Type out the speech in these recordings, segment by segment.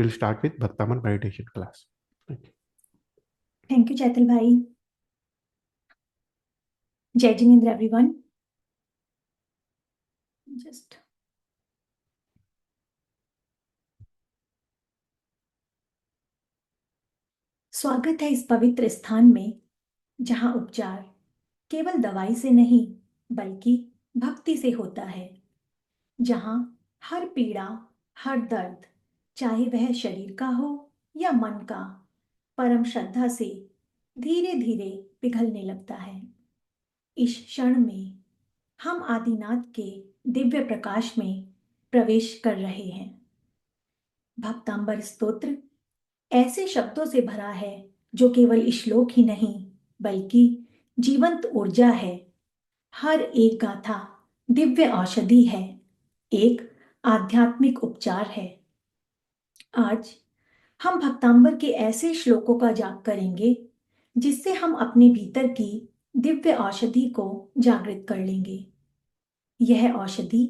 we'll start with Bhaktaman meditation class. Thank you Chaital भाई। जय Jinendra everyone. Just स्वागत है इस पवित्र स्थान में जहां उपचार केवल दवाई से नहीं बल्कि भक्ति से होता है, जहां हर पीड़ा, हर दर्द, चाहे वह शरीर का हो या मन का, परम श्रद्धा से धीरे धीरे पिघलने लगता है। इस क्षण में हम आदिनाथ के दिव्य प्रकाश में प्रवेश कर रहे हैं। भक्तांबर स्तोत्र ऐसे शब्दों से भरा है जो केवल श्लोक ही नहीं बल्कि जीवंत ऊर्जा है। हर एक गाथा दिव्य औषधि है, एक आध्यात्मिक उपचार है। आज हम भक्तांबर के ऐसे श्लोकों का जाप करेंगे जिससे हम अपने भीतर की दिव्य औषधि को जागृत कर लेंगे। यह औषधि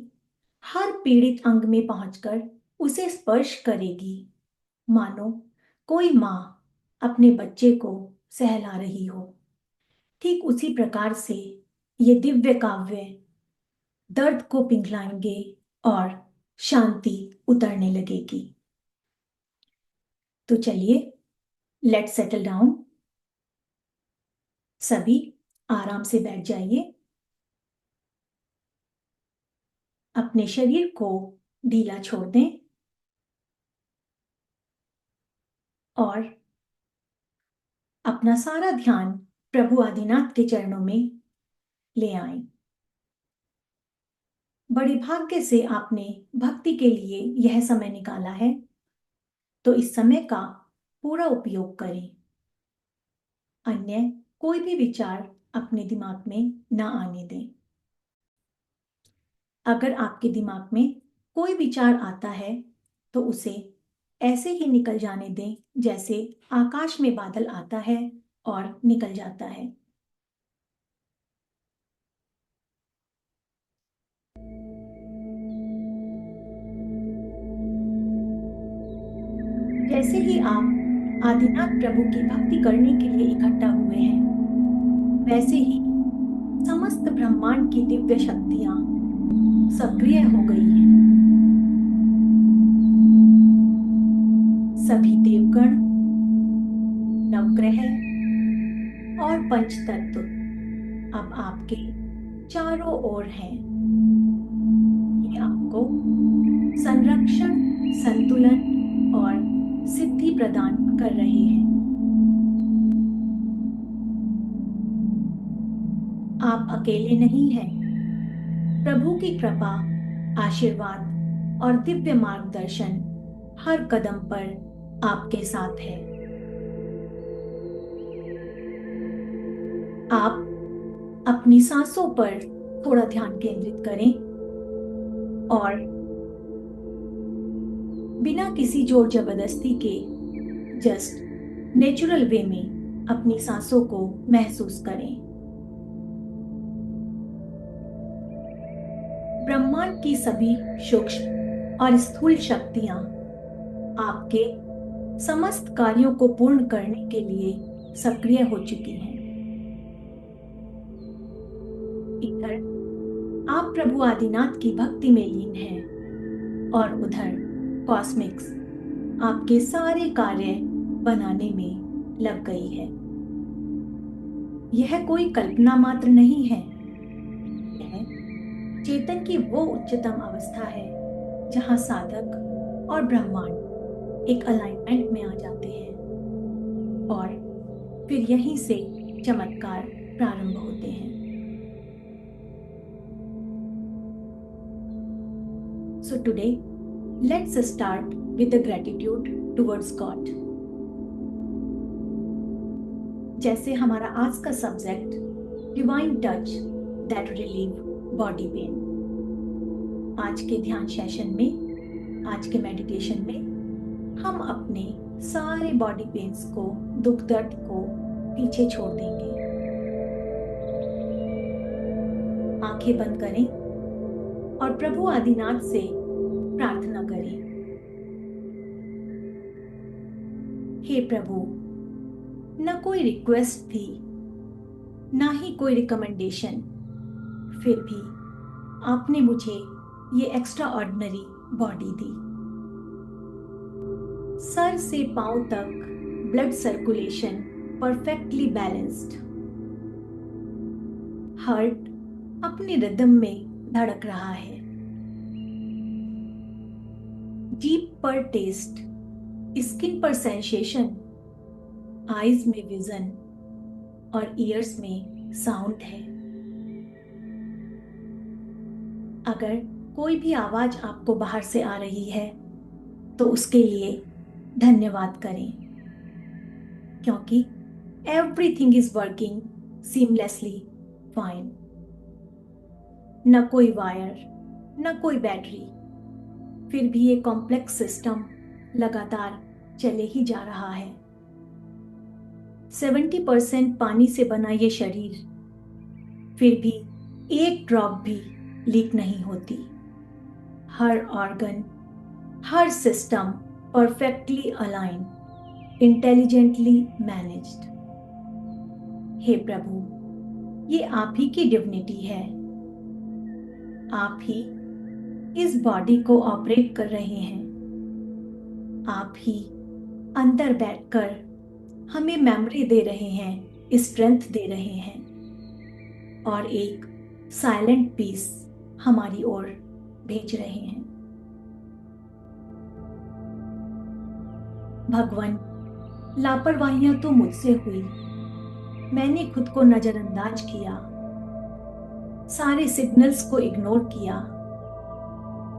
हर पीड़ित अंग में पहुंचकर उसे स्पर्श करेगी, मानो कोई माँ अपने बच्चे को सहला रही हो। ठीक उसी प्रकार से ये दिव्य काव्य दर्द को पिघलाएंगे और शांति उतरने लगेगी। तो चलिए, लेट्स सेटल डाउन। सभी आराम से बैठ जाइए। अपने शरीर को ढीला छोड़ दें और अपना सारा ध्यान प्रभु आदिनाथ के चरणों में ले आएं। बड़े भाग्य से आपने भक्ति के लिए यह समय निकाला है, तो इस समय का पूरा उपयोग करें। अन्य कोई भी विचार अपने दिमाग में ना आने दें। अगर आपके दिमाग में कोई विचार आता है तो उसे ऐसे ही निकल जाने दें जैसे आकाश में बादल आता है और निकल जाता है। जैसे ही आप आदिनाथ प्रभु की भक्ति करने के लिए इकट्ठा हुए हैं, वैसे ही समस्त ब्रह्मांड की दिव्य शक्तियां सक्रिय हो गई हैं। सभी देवगण, नवग्रह और पंचतत्व अब आपके चारों ओर हैं। ये आपको संरक्षण, संतुलन और सिद्धि प्रदान कर रहे हैं। आप अकेले नहीं हैं। प्रभु की कृपा, आशीर्वाद और दिव्य मार्गदर्शन हर कदम पर आपके साथ है। आप अपनी सांसों पर थोड़ा ध्यान केंद्रित करें और बिना किसी जोर जबरदस्ती के जस्ट नेचुरल वे में अपनी सांसों को महसूस करें। ब्रह्मांड की सभी सूक्ष्म और स्थूल शक्तियां आपके समस्त कार्यों को पूर्ण करने के लिए सक्रिय हो चुकी हैं। इधर आप प्रभु आदिनाथ की भक्ति में लीन हैं और उधर कॉस्मिक्स आपके सारे कार्य बनाने में लग गई है। यह कोई कल्पना मात्र नहीं है, यह चेतन की वो उच्चतम अवस्था है जहां साधक और ब्रह्मांड एक अलाइनमेंट में आ जाते हैं और फिर यहीं से चमत्कार प्रारंभ होते हैं। So today, let's start with the gratitude towards God. जैसे हमारा आज का subject divine touch that relieve body pain. आज के ध्यान सेशन में, आज के मेडिटेशन में हम अपने सारे बॉडी पेन्स को, दुख दर्द को पीछे छोड़ देंगे। आंखें बंद करें और प्रभु आदिनाथ से प्रार्थना करें। हे प्रभु, न कोई रिक्वेस्ट थी, ना ही कोई रिकमेंडेशन, फिर भी आपने मुझे ये एक्स्ट्रा ऑर्डिनरी बॉडी दी। सर से पांव तक blood circulation perfectly balanced, heart अपने रिदम में धड़क रहा है, जीभ पर टेस्ट, स्किन पर सेंसेशन, आईज में विजन और ईयर्स में साउंड है। अगर कोई भी आवाज आपको बाहर से आ रही है तो उसके लिए धन्यवाद करें, क्योंकि everything is working seamlessly fine. न कोई वायर, न कोई बैटरी, फिर भी ये कॉम्प्लेक्स सिस्टम लगातार चले ही जा रहा है। 70% पानी से बना ये शरीर, फिर भी एक ड्रॉप भी लीक नहीं होती। हर ऑर्गन, हर system perfectly align, intelligently managed. हे प्रभु, ये आप ही की डिविनिटी है। आप ही इस बॉडी को ऑपरेट कर रहे हैं। आप ही अंदर बैठकर हमें मेमोरी दे रहे हैं, स्ट्रेंथ दे रहे हैं और एक साइलेंट पीस हमारी ओर भेज रहे हैं। भगवान, लापरवाहियां तो मुझसे हुई, मैंने खुद को नजरअंदाज किया, सारे सिग्नल्स को इग्नोर किया,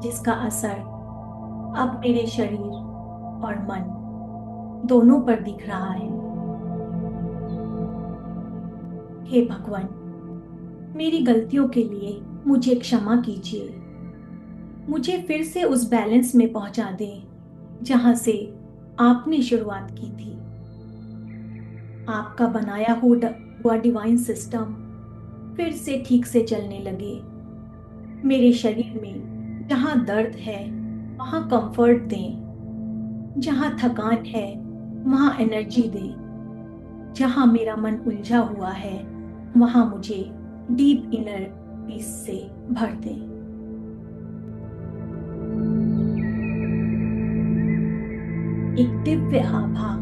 जिसका असर अब मेरे शरीर और मन दोनों पर दिख रहा है। हे भगवान, मेरी गलतियों के लिए मुझे क्षमा कीजिए। मुझे फिर से उस बैलेंस में पहुंचा दें जहां से आपने शुरुआत की थी। आपका बनाया हुआ डिवाइन सिस्टम फिर से ठीक से चलने लगे। मेरे शरीर में जहां दर्द है वहां कंफर्ट दें, जहां थकान है वहां एनर्जी दें, जहां मेरा मन उलझा हुआ है वहां मुझे डीप इनर पीस से भर दें। एक दिव्य आभा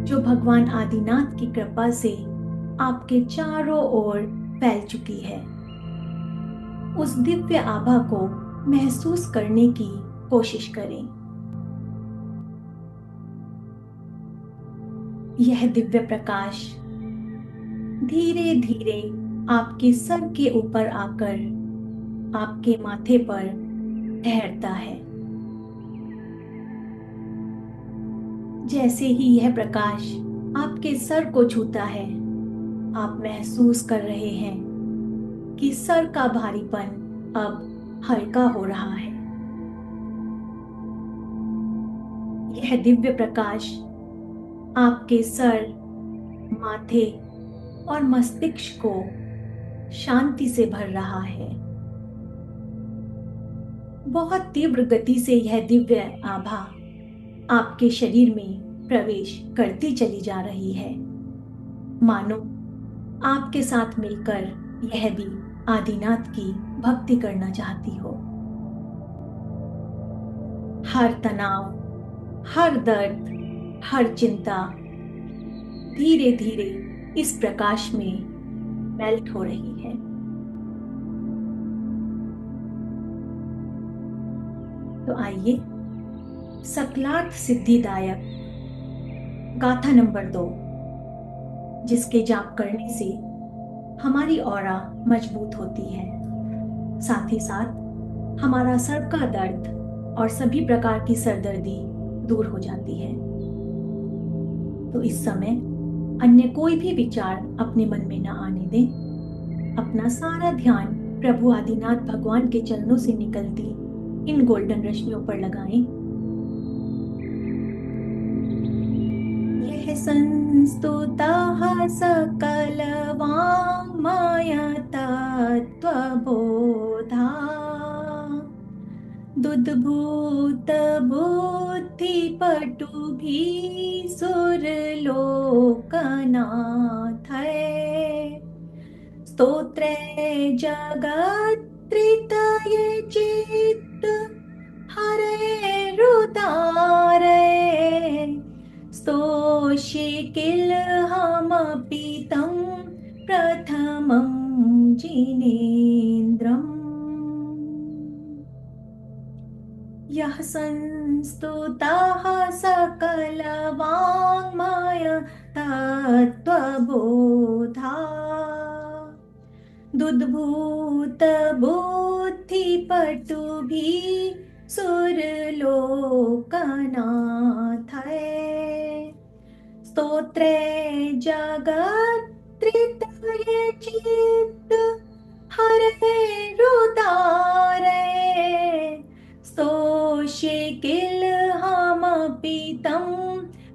जो भगवान आदिनाथ की कृपा से आपके चारों ओर फैल चुकी है, उस दिव्य आभा को महसूस करने की कोशिश करें। यह दिव्य प्रकाश धीरे धीरे आपके सर के ऊपर आकर आपके माथे पर ठहरता है। जैसे ही यह प्रकाश आपके सर को छूता है, आप महसूस कर रहे हैं कि सर का भारीपन अब हल्का हो रहा है। यह दिव्य प्रकाश आपके सर, माथे और मस्तिष्क को शांति से भर रहा है। बहुत तीव्र गति से यह दिव्य आभा आपके शरीर में प्रवेश करती चली जा रही है, मानो आपके साथ मिलकर यह भी आदिनाथ की भक्ति करना चाहती हो। हर तनाव, हर दर्द, हर चिंता धीरे धीरे इस प्रकाश में मेल्ट हो रही है। तो आइए सकलार्थ सिद्धिदायक गाथा नंबर 2, जिसके जाप करने से हमारी ऑरा मजबूत होती है, साथ ही साथ हमारा सर का दर्द और सभी प्रकार की सरदर्दी दूर हो जाती है। तो इस समय अन्य कोई भी विचार अपने मन में न आने दें। अपना सारा ध्यान प्रभु आदिनाथ भगवान के चरणों से निकलती इन गोल्डन रश्मियों पर लगाएं। यह संस्तुताः सकल वाङ्मय तत्त्वबोधा दुद्भूत बुद्धि पटु भी सुरलोकनाथ स्तोत्रे जगत्त्रितये चित्त हरे रुदारे स्तोषे किल हमपि तं प्रथमं जिनेन्द्रम् यः संस्तुतः सकलवाङ्मय तत्त्वबोधा दुद्भूत बुद्धिपटुभिः सुरलोकनाथ स्तोत्रे जगत्त्रितये चित्त हरे रुदारे स्तोषे किल हमपि तं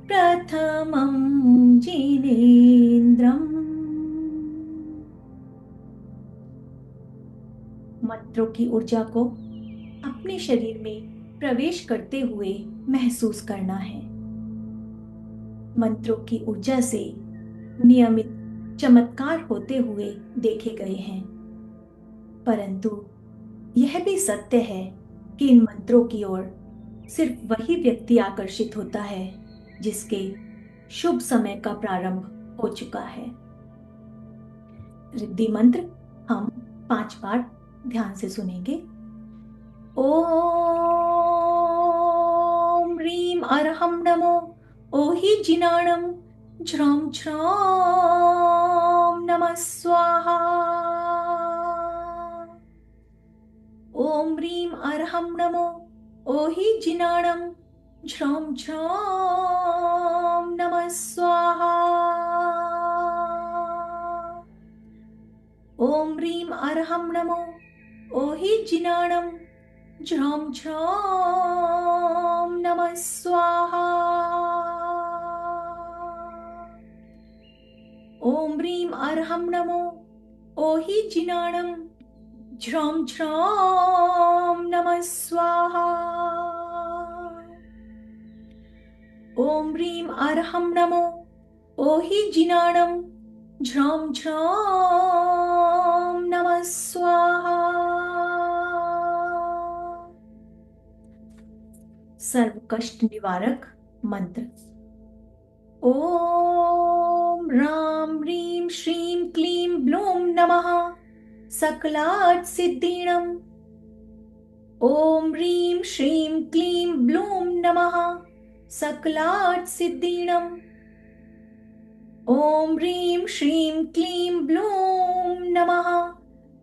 प्रथमं जिनेन्द्रम्। मंत्रों की ऊर्जा को अपने शरीर में प्रवेश करते हुए महसूस करना है। मंत्रों की ऊर्जा से नियमित चमत्कार होते हुए देखे गए हैं, परंतु यह भी सत्य है कि इन मंत्रों की ओर सिर्फ वही व्यक्ति आकर्षित होता है जिसके शुभ समय का प्रारंभ हो चुका है। रिद्धि मंत्र हम 5 बार ध्यान से सुनेंगे। ओम ह्रीं अर्हं नमो ओहि जिनाणं झ्रौं झ्रौं नमः स्वाहा। ओम ह्रीं अर्हं नमो ओहि जिनाणं झ्रौं झ्रौं नमः स्वाहा। ओम ह्रीं अर्हं नमो ओहि जिनाणं झ्रौं झ्रौं नमः स्वाहा। ओम ह्रीं अर्हं नमो ओहि जिनाणं झ्रौं झ्रौं नमः स्वाहा। ओम ह्रीं अर्हं नमो ओहि जिनाणं झ्रौं झ्रौं नमः स्वाहा। सर्व कष्ट निवारक मंत्र। ओम राम ह्रीं श्रीं क्लीं ब्लूं नमः सकलात् सिद्धीणम्। ओम ह्रीं श्रीं क्लीं ब्लूं नमः सकलात् सिद्धीणम्। ओम ह्रीं श्रीं क्लीं ब्लूं नमः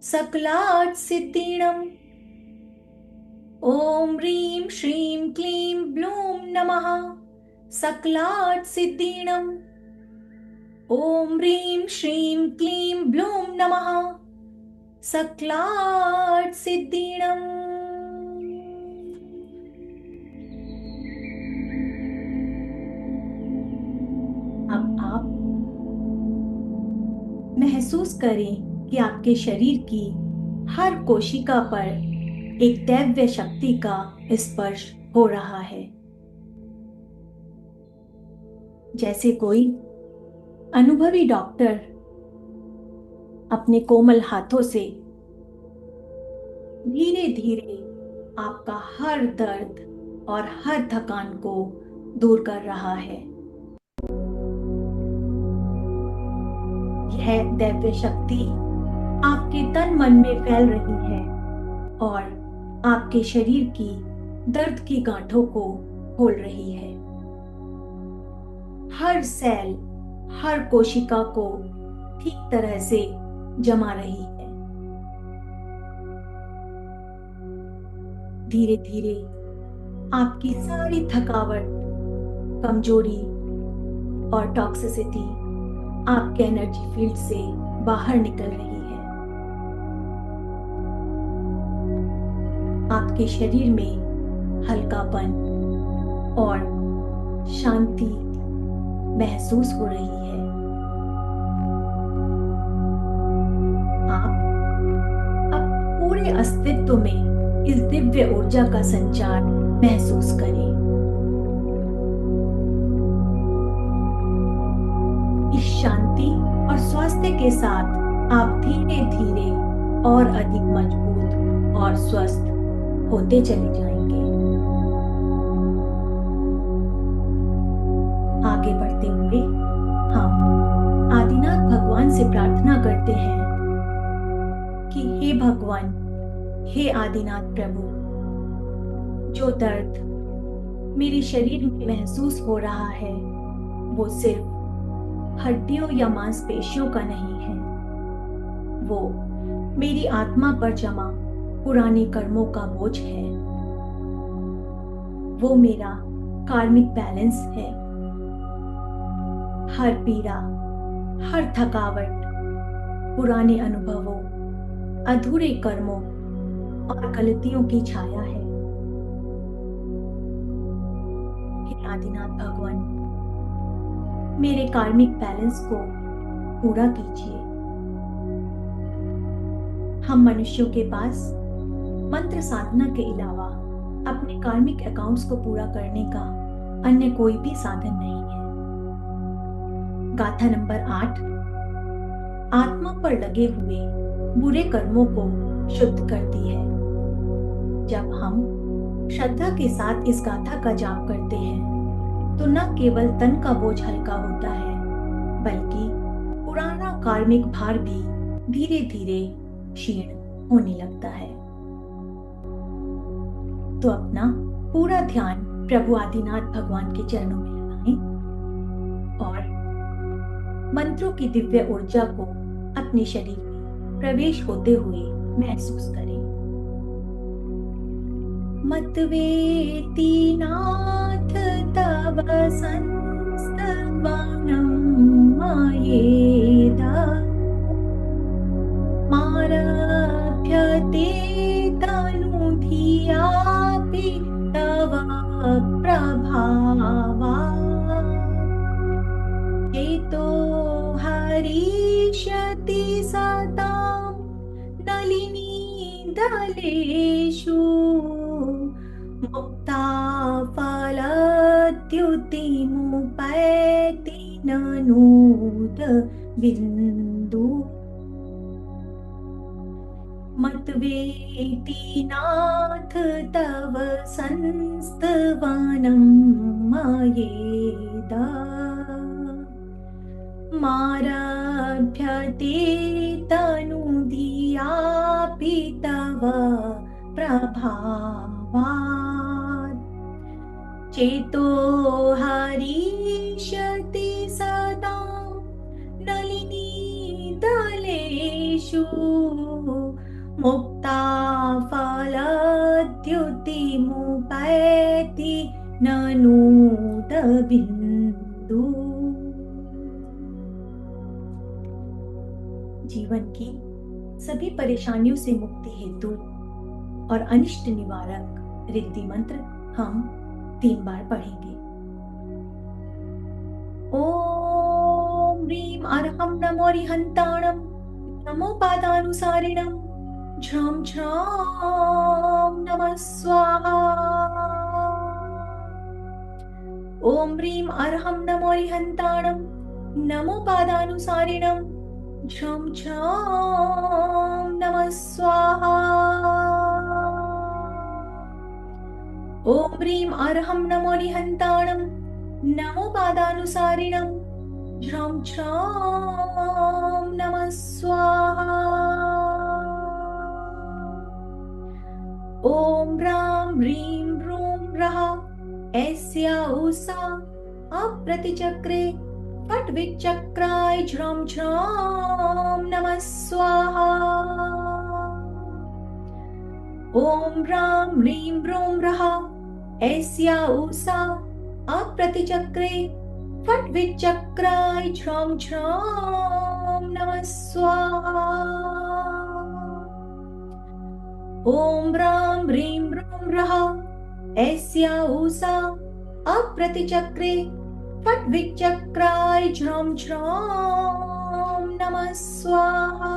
सकलात् सिद्धीणम्। ओम ह्रीं श्रीं क्लीं ब्लूं नमः सकलात् सिद्धीणम्। ओम ह्रीं श्रीं क्लीं ब्लूं नमः सकलात् सिद्धीणम्। अब आप महसूस करें कि आपके शरीर की हर कोशिका पर एक दैव्य शक्ति का स्पर्श हो रहा है, जैसे कोई अनुभवी डॉक्टर अपने कोमल हाथों से धीरे धीरे आपका हर दर्द और हर थकान को दूर कर रहा है। यह दैव्य शक्ति आपके तन मन में फैल रही है और आपके शरीर की दर्द की गांठों को खोल रही है। हर सेल, हर कोशिका को ठीक तरह से जमा रही है। धीरे धीरे आपकी सारी थकावट, कमजोरी और टॉक्सिसिटी आपके एनर्जी फील्ड से बाहर निकल रही है। आपके शरीर में हल्कापन और शांति महसूस हो रही है। आप अब पूरे अस्तित्व में इस दिव्य ऊर्जा का संचार महसूस करें। इस शांति और स्वास्थ्य के साथ आप धीरे धीरे और अधिक मजबूत और स्वस्थ होते चले जाएंगे। आगे बढ़ते हुए हम आदिनाथ भगवान से प्रार्थना करते हैं कि हे भगवान, हे आदिनाथ प्रभु, जो दर्द मेरे शरीर में महसूस हो रहा है वो सिर्फ हड्डियों या मांसपेशियों का नहीं है, वो मेरी आत्मा पर जमा पुराने कर्मों का बोझ है। वो मेरा कार्मिक बैलेंस है। हर पीड़ा, हर थकावट पुराने अनुभवों, अधूरे कर्मों और गलतियों की छाया है। हे आदिनाथ भगवान, मेरे कार्मिक बैलेंस को पूरा कीजिए। हम मनुष्यों के पास मंत्र साधना के अलावा अपने कार्मिक अकाउंट्स को पूरा करने का अन्य कोई भी साधन नहीं है। गाथा नंबर 8 आत्मा पर लगे हुए बुरे कर्मों को शुद्ध करती है। जब हम श्रद्धा के साथ इस गाथा का जाप करते हैं तो न केवल तन का बोझ हल्का होता है, बल्कि पुराना कार्मिक भार भी धीरे धीरे क्षीण होने लगता है। तो अपना पूरा ध्यान प्रभु आदिनाथ भगवान के चरणों में लगाएं और मंत्रों की दिव्य ऊर्जा को अपने शरीर में प्रवेश होते हुए महसूस करें। मतवेति नाथ तव संस्तवनं मायेदा मारभ्यते तनुधियापि तव प्रभावा चेतो हरिष्यति सतां नलिनी दलेषु मुक्ता फलद्युतिमुपैति ननूद बिन्दु मतवेति नाथ तव संस्तवनं मायेदा मारभ्यते तनुधियापि तव प्रभावात् चेतो हरिष्यति सदा नलिनी दलेषु मुक्ता फलद्युतिमुपैति ननूद बिन्दु। जीवन की सभी परेशानियों से मुक्ति हेतु और अनिष्ट निवारक रिद्धि मंत्र हम 3 बार पढ़ेंगे। ओम ह्रीं अर्हं नमो रिहंताणं नमो पादानुसारिणं झ्रं झ्रं नमः स्वाहा। ओम ह्रीं अर्हं नमो रिहंताणं नमो पादानुसारिणं झ्रं झ्रं नमः स्वाहा। ओम ह्रीं अर्हं नमो रिहंताणं नमो पादानुसारिणं झ्रं झ्रं नमः स्वाहा। ओम ह्रां ह्रीं ह्रूं ह्रः ऐस्या उषा अप्रतिचक्रे फट् विचक्राय झ्रं झ्रं नमः स्वाहा। ओम ह्रां ह्रीं ह्रूं ह्रः ऐस्या उषा अप्रतिचक्रे फट् विचक्राय झ्रं झ्रं नमः स्वाहा। ओम ह्रां ह्रीं ह्रूं ह्रः ऐस्या उषा अप्रतिचक्रे फट् विचक्राय झ्रं झ्रं नमः स्वाहा।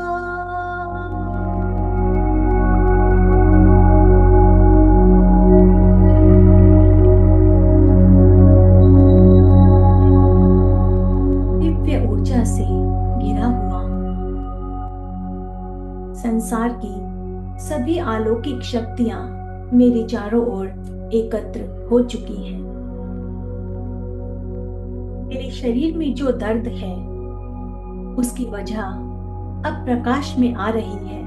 संसार की सभी अलौकिक शक्तियां मेरे चारों ओर एकत्र हो चुकी हैं। मेरे शरीर में जो दर्द है उसकी वजह अब प्रकाश में आ रही है।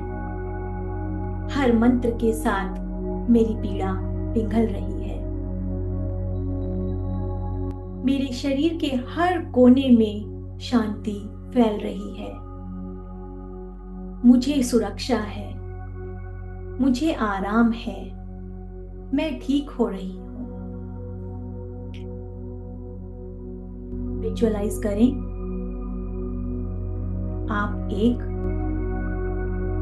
हर मंत्र के साथ मेरी पीड़ा पिघल रही है। मेरे शरीर के हर कोने में शांति फैल रही है। मुझे सुरक्षा है, मुझे आराम है, मैं ठीक हो रही हूँ। विजुअलाइज करें, आप एक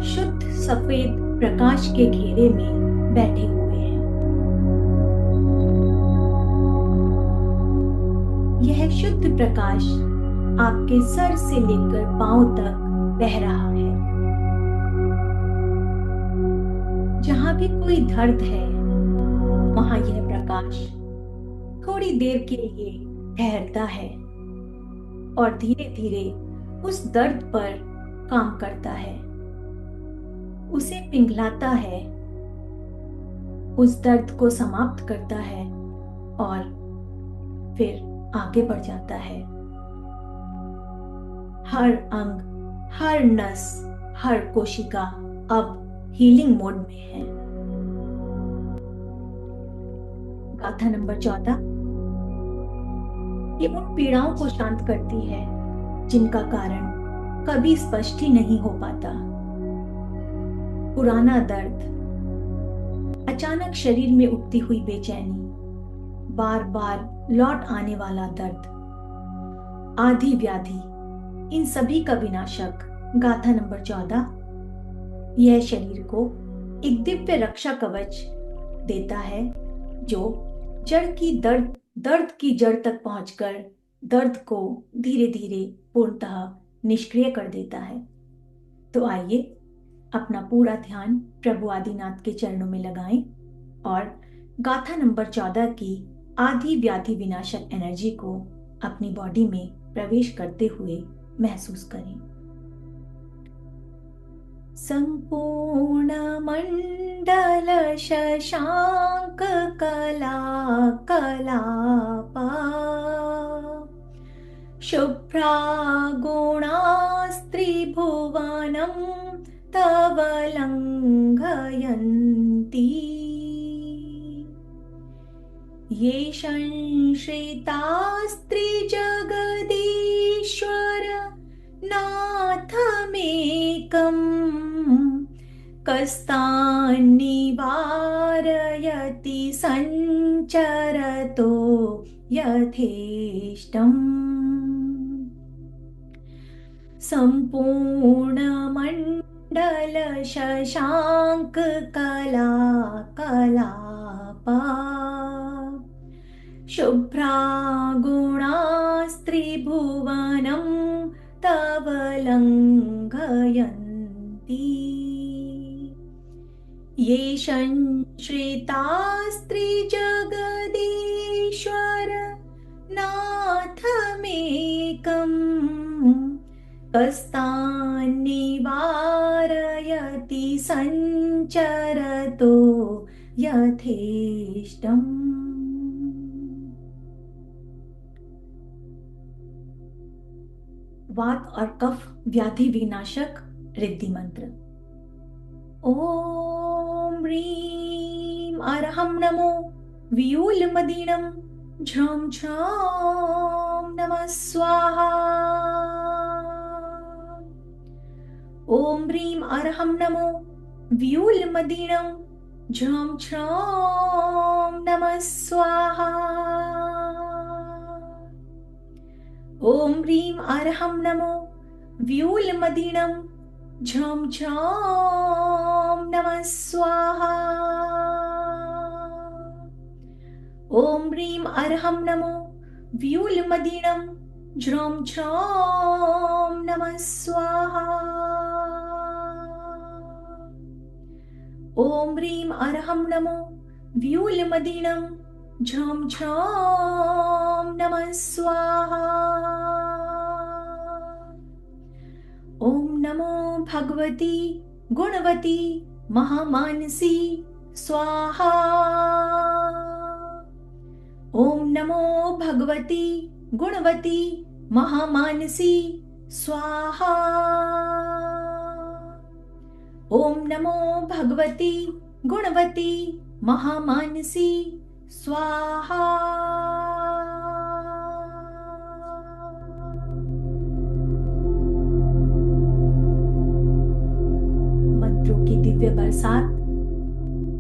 शुद्ध सफेद प्रकाश के घेरे में बैठे हुए हैं। यह शुद्ध प्रकाश आपके सर से लेकर पांव तक बह रहा है। जहां भी कोई दर्द है, वहां यह प्रकाश थोड़ी देर के लिए ठहरता है और धीरे धीरे उस दर्द पर काम करता है, उसे पिघलाता है, उस दर्द को समाप्त करता है और फिर आगे बढ़ जाता है। हर अंग, हर नस, हर कोशिका अब हीलिंग मोड में है। गाथा नंबर 14 ये उन पीड़ाओं को शांत करती है जिनका कारण कभी स्पष्ट ही नहीं हो पाता। पुराना दर्द, अचानक शरीर में उठती हुई बेचैनी, बार बार लौट आने वाला दर्द, आधी व्याधि, इन सभी का विनाशक गाथा नंबर 14 यह शरीर को एक दिव्य रक्षा कवच देता है जो दर्द की जड़ तक पहुंचकर दर्द को धीरे धीरे पूर्णतः निष्क्रिय कर देता है। तो आइए अपना पूरा ध्यान प्रभु आदिनाथ के चरणों में लगाएं और गाथा नंबर 14 की आधी व्याधि विनाशक एनर्जी को अपनी बॉडी में प्रवेश करते हुए महसूस करें। संपूर्ण मंडल शशांक कला कलापा शुभ्रा गुणास्त्रिभुवनं तव लङ्घयन्ति ये संश्रितास्त्रिजगदीश्वर नाथमेकम् कस्तान्निवारयति सञ्चरतो यथेष्टम् संपूर्णमण्डल शशांक कला कलापा शुभ्रा गुणास्त्रिभुवनं तव लङ्घयन्ति ये संश्रितास्त्रिजगदीश्वर नाथमेकम् कस्तान्निवारयति सञ्चरतो यथेष्टम्। वात और कफ व्याधि विनाशक रिद्धि मंत्र। ओम ह्रीं अरहं नमो व्यूलमदीनं झ्रौं झ्रौं नमः स्वाहा। ओम ह्रीं अरहं नमो व्यूलमदीनं झ्रौं झ्रौं नमः स्वाहा। ओम ह्रीं अरहं नमो व्यूलमदीनं झ्रौं झ्रौं नमः स्वाहा। ओम ह्रीं अरहं नमो व्यूलमदीनं झ्रौं झ्रौं नमः स्वाहा। ओम ह्रीं अरहं नमो व्यूलमदीनं झ्रौं झ्रौं नमः स्वाहा। ओम नमो भगवती गुणवती महामानसी स्वाहा। ओम नमो भगवती गुणवती महामानसी स्वाहा। ओम नमो भगवती गुणवती महामानसी स्वाहा। मंत्रों की दिव्य बरसात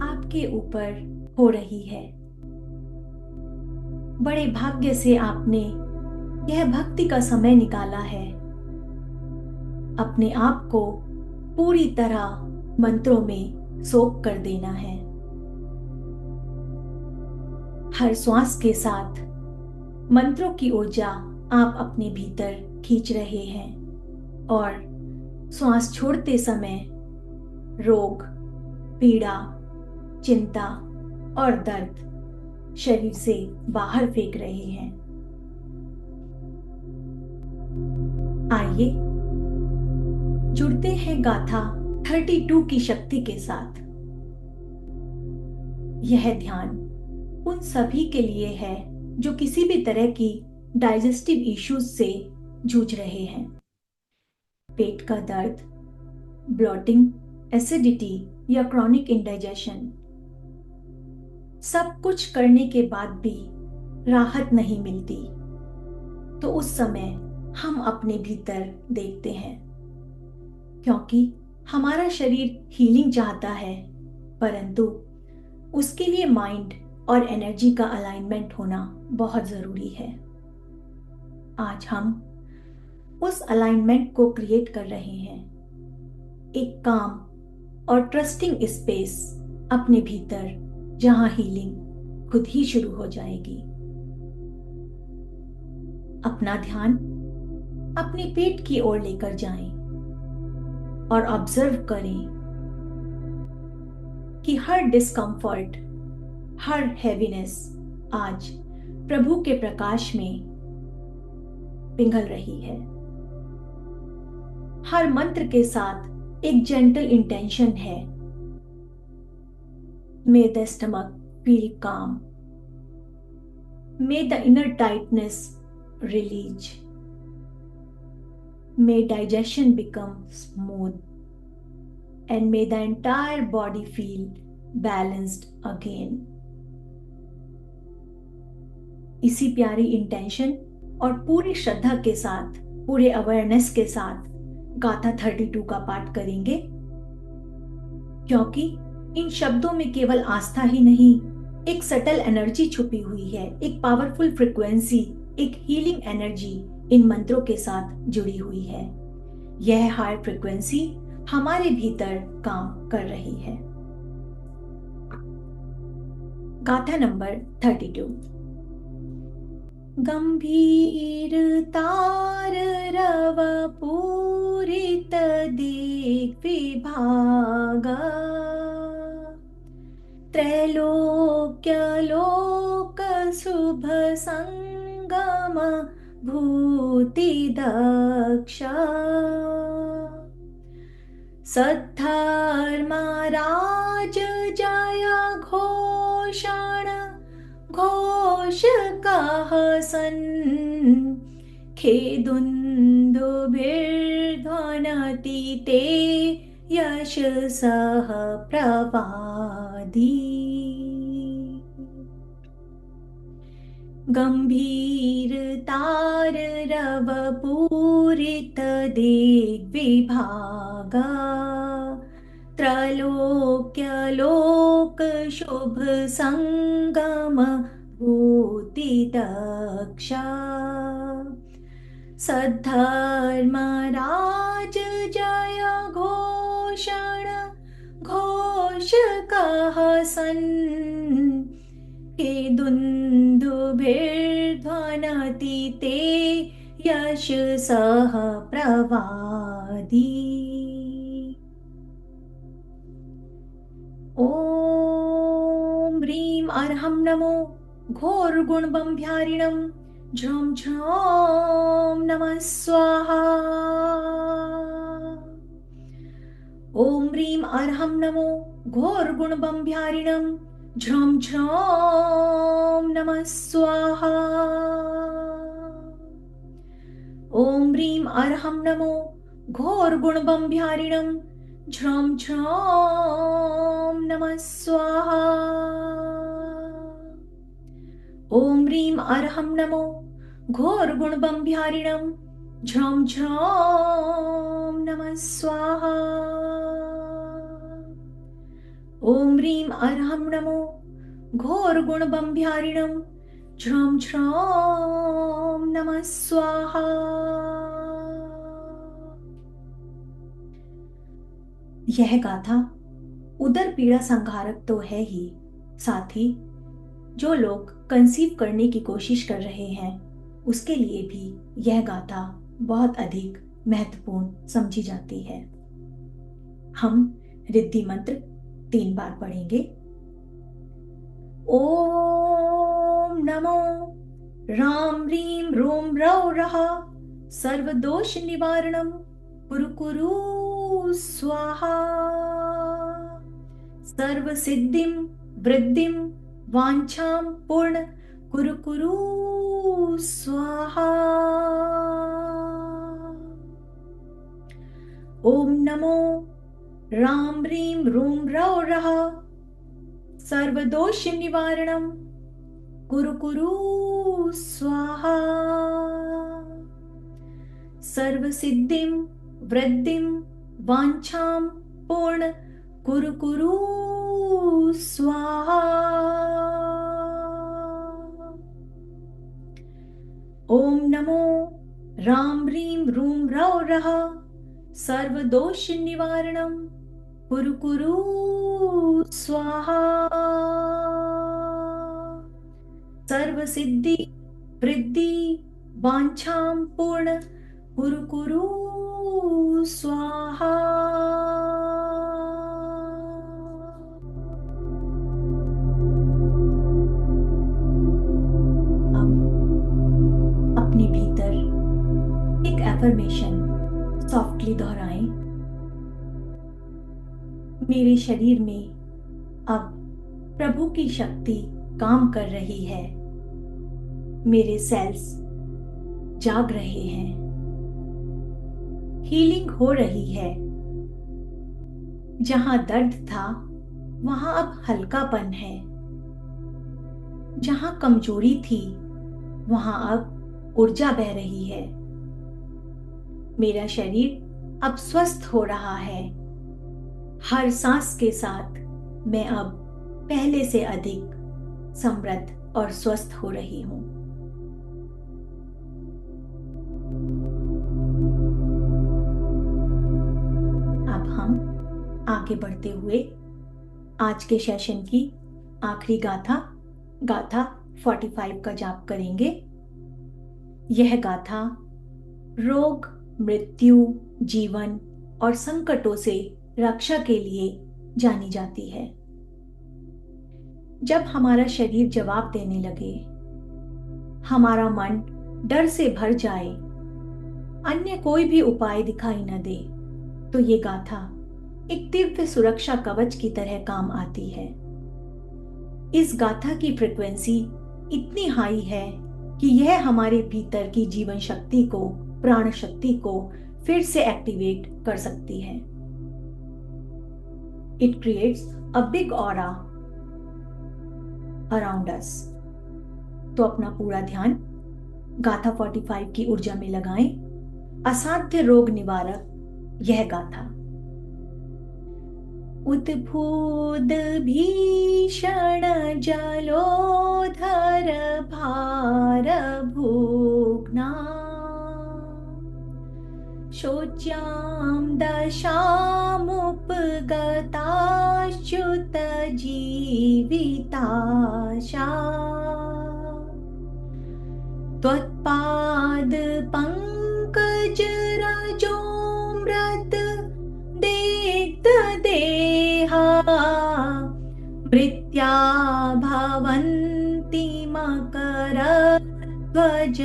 आपके ऊपर हो रही है। बड़े भाग्य से आपने यह भक्ति का समय निकाला है। अपने आप को पूरी तरह मंत्रों में सोख कर देना है। हर श्वास के साथ मंत्रों की ऊर्जा आप अपने भीतर खींच रहे हैं और श्वास छोड़ते समय रोग, पीड़ा, चिंता और दर्द शरीर से बाहर फेंक रहे हैं। आइए जुड़ते हैं गाथा 32 की शक्ति के साथ। यह ध्यान उन सभी के लिए है जो किसी भी तरह की डाइजेस्टिव इश्यूज से जूझ रहे हैं। पेट का दर्द, ब्लॉटिंग, एसिडिटी या क्रॉनिक इंडाइजेशन, सब कुछ करने के बाद भी राहत नहीं मिलती, तो उस समय हम अपने भीतर देखते हैं, क्योंकि हमारा शरीर हीलिंग चाहता है, परंतु उसके लिए माइंड और एनर्जी का अलाइनमेंट होना बहुत जरूरी है। आज हम उस अलाइनमेंट को क्रिएट कर रहे हैं। एक काम और ट्रस्टिंग स्पेस अपने भीतर, जहां हीलिंग खुद ही शुरू हो जाएगी। अपना ध्यान अपने पेट की ओर लेकर जाएं और ऑब्जर्व करें कि हर डिस्कम्फर्ट, हर हैवीनेस आज प्रभु के प्रकाश में पिघल रही है। हर मंत्र के साथ एक जेंटल इंटेंशन है। May the stomach feel calm. May the inner tightness release. May digestion become smooth. And may the entire body feel balanced again. इसी प्यारी इंटेंशन और पूरी श्रद्धा के साथ, पूरे अवेयरनेस के साथ गाथा 32 का पाठ करेंगे, क्योंकि इन शब्दों में केवल आस्था ही नहीं, एक सटल एनर्जी छुपी हुई है, एक पावरफुल फ्रिक्वेंसी, एक हीलिंग एनर्जी इन मंत्रों के साथ जुड़ी हुई है। यह हाई फ्रिक्वेंसी हमारे भीतर काम कर रही है। गाथा नंबर 32। गंभीर तार रव पूरित दिक् विभागा, त्रैलोक्य लोक शुभ संगम भूति दक्षा, सद्धर्मा राज जय घोषण घोष कह सन, खेदुन्दुभिर्ध्वनति ते यश सह प्रवादी। गंभीर तार रव पूरित दिग्विभागा, त्रैलोक्य लोक शुभ संगम भूति दक्षा, सद्धर्म राज जय घोषण घोष कह सन, दुन्दुभिर्ध्वनति ते यश सह प्रवादी। ओम ह्रीं अर्हं नमो घोर गुणबंध्यारिणं झ्रौं नमः स्वाहा। ओम ह्रीं अर्हं नमो घोरगुणबम्भ्यारिणं झ्रौं झ्रौं नमः स्वाहा। ॐ ह्रीं अर्हं नमो घोरगुणबम्भ्यारिणं झ्रौं झ्रौं नमः स्वाहा। ॐ ह्रीं अर्हं नमो घोरगुणबम्भ्यारिणं झ्रौं झ्रौं नमः स्वाहा। ॐ ह्रीं अर्हं नमो घोरगुणबम्भ्यारिणं झ्रौं झ्रौं नमः स्वाहा। यह गाथा उदर पीड़ा संहारक तो है ही, साथ ही जो लोग कंसीव करने की कोशिश कर रहे हैं उसके लिए भी यह गाथा बहुत अधिक महत्वपूर्ण समझी जाती है। हम रिद्धि मंत्र 3 बार पढ़ेंगे। ओम नमो राम रीम रोम रौ रहा सर्वदोष निवारणम कुरु कुरु स्वाहा। सर्व सिद्धिम वृद्धिम वांछाम पूर्ण कुरु कुरु स्वाहा। ओम नमो राम रीम रोम रौ रहा सर्वदोष निवारणम कुरु कुरु स्वाहा। सर्व सिद्धिम वृद्धिम वांछाम पूर्ण कुरु कुरु स्वाहा। ओम नमो राम रीम रूम रौ रहा सर्वदोष निवारणम कुरु कुरु स्वाहा। सर्व सिद्धि वृद्धि वांछाम पूर्ण कुरु कुरु स्वाहा। अब अपने भीतर एक एफर्मेशन सॉफ्टली दोहराएं। मेरे शरीर में अब प्रभु की शक्ति काम कर रही है। मेरे सेल्स जाग रहे हैं। हीलिंग हो रही है। जहां दर्द था वहां अब हल्कापन है। जहां कमजोरी थी वहां अब ऊर्जा बह रही है। मेरा शरीर अब स्वस्थ हो रहा है। हर सांस के साथ मैं अब पहले से अधिक समृद्ध और स्वस्थ हो रही हूं। अब हम आगे बढ़ते हुए आज के सेशन की आखिरी गाथा 45 का जाप करेंगे। यह गाथा रोग, मृत्यु, जीवन और संकटों से रक्षा के लिए जानी जाती है। जब हमारा शरीर जवाब देने लगे, हमारा मन डर से भर जाए, अन्य कोई भी उपाय दिखाई न दे, तो ये गाथा एक दिव्य सुरक्षा कवच की तरह काम आती है। इस गाथा की फ्रीक्वेंसी इतनी हाई है कि यह हमारे भीतर की जीवन शक्ति को, प्राण शक्ति को फिर से एक्टिवेट कर सकती है। It creates a big aura around us. तो अपना पूरा ध्यान गाथा 45 की ऊर्जा में लगाएं। असाध्य रोग निवारक यह गाथा। उद्भूत भीषण जलोधर भार भूग्ना शोच्यां दशामुपगताच्युत जीविताशा त्वत्पाद पंकज रजोमृत देक्त देहा मृत्या भवन्ति मकर ध्वज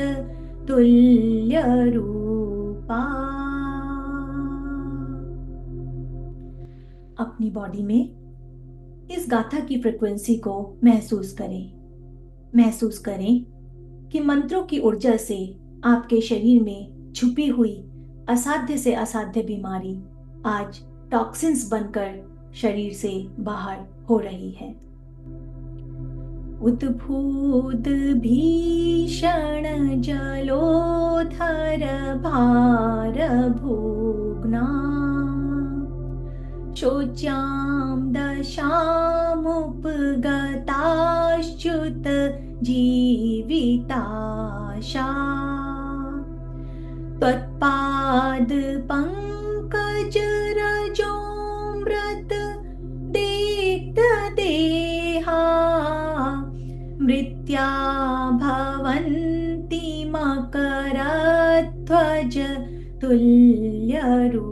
तुल्य रूपा। अपनी बॉडी में इस गाथा की फ्रिक्वेंसी को महसूस करें। महसूस करें कि मंत्रों की ऊर्जा से आपके शरीर में छुपी हुई असाध्य से असाध्य बीमारी आज टॉक्सिन्स बनकर शरीर से बाहर हो रही है। उद्भूत भीषण जलोधर भार भुग्ना शोच्यां दशामुपगताश्च्युत जीविताशा त्वत्पाद पंकज रजोमृत दीप्त देहा मृत्या भवन्ति मकरध्वज तुल्यरूपा।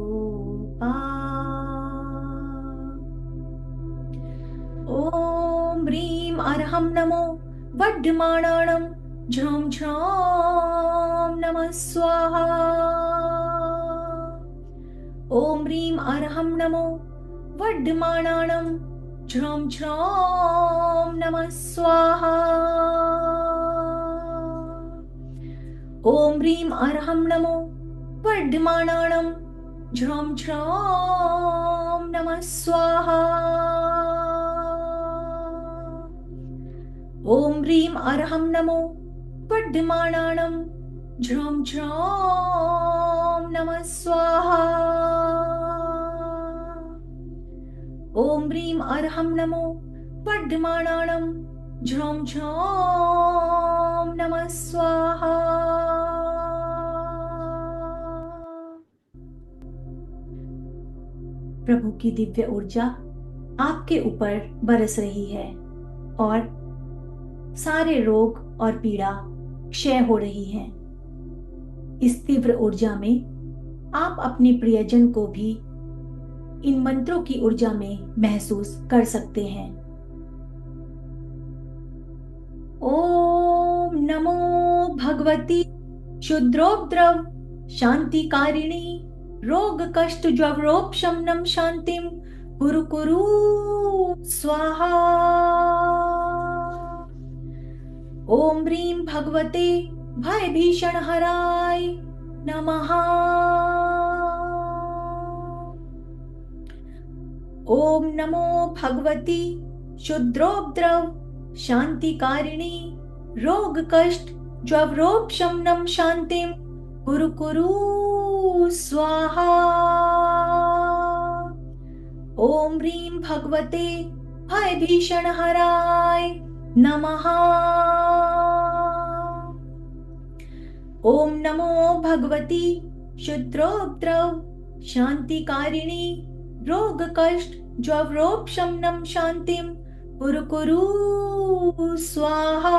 ॐ ह्रीं अर्हं नमो वड्ढमाणाणं झ्रौं झ्रौं नमः स्वाहा। ॐ ह्रीं अर्हं नमो वड्ढमाणाणं झ्रौं झ्रौं नमः स्वाहा। ॐ ह्रीं अर्हं नमो वड्ढमाणाणं झ्रौं झ्रौं नमः स्वाहा। ॐ ह्रीं अर्हं नमो वड्ढमाणाणं झ्रौं झ्रौं नमः स्वाहा। ॐ ह्रीं अर्हं नमो वड्ढमाणाणं झ्रौं झ्रौं नमः स्वाहा। प्रभु की दिव्य ऊर्जा आपके ऊपर बरस रही है और सारे रोग और पीड़ा क्षय हो रही है। इस तीव्र ऊर्जा में आप अपने प्रियजन को भी इन मंत्रों की ऊर्जा में महसूस कर सकते हैं। ओम नमो भगवती शुद्रोपद्रव शांतिकारिणी रोग कष्ट ज्वरोपशमनम शांतिम कुरु कुरु स्वाहा। ओम ह्रीं भगवते भय भीषण हराय नमः। ओम नमो भगवती शुद्रोपद्रव शांतिकारिणी रोग कष्ट ज्वरोपशमनम शांतिम कुरु कुरु स्वाहा। ओम ह्रीं भगवते भय भीषण हराय नमः। ओम नमो भगवती शुद्रोपद्रव शांतिकारिणी रोग कष्ट ज्वरोपशमनम शांतिम कुरु कुरु स्वाहा।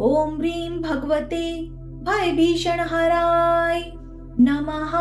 ओम ह्रीं भगवते भय भीषण हराय नमः।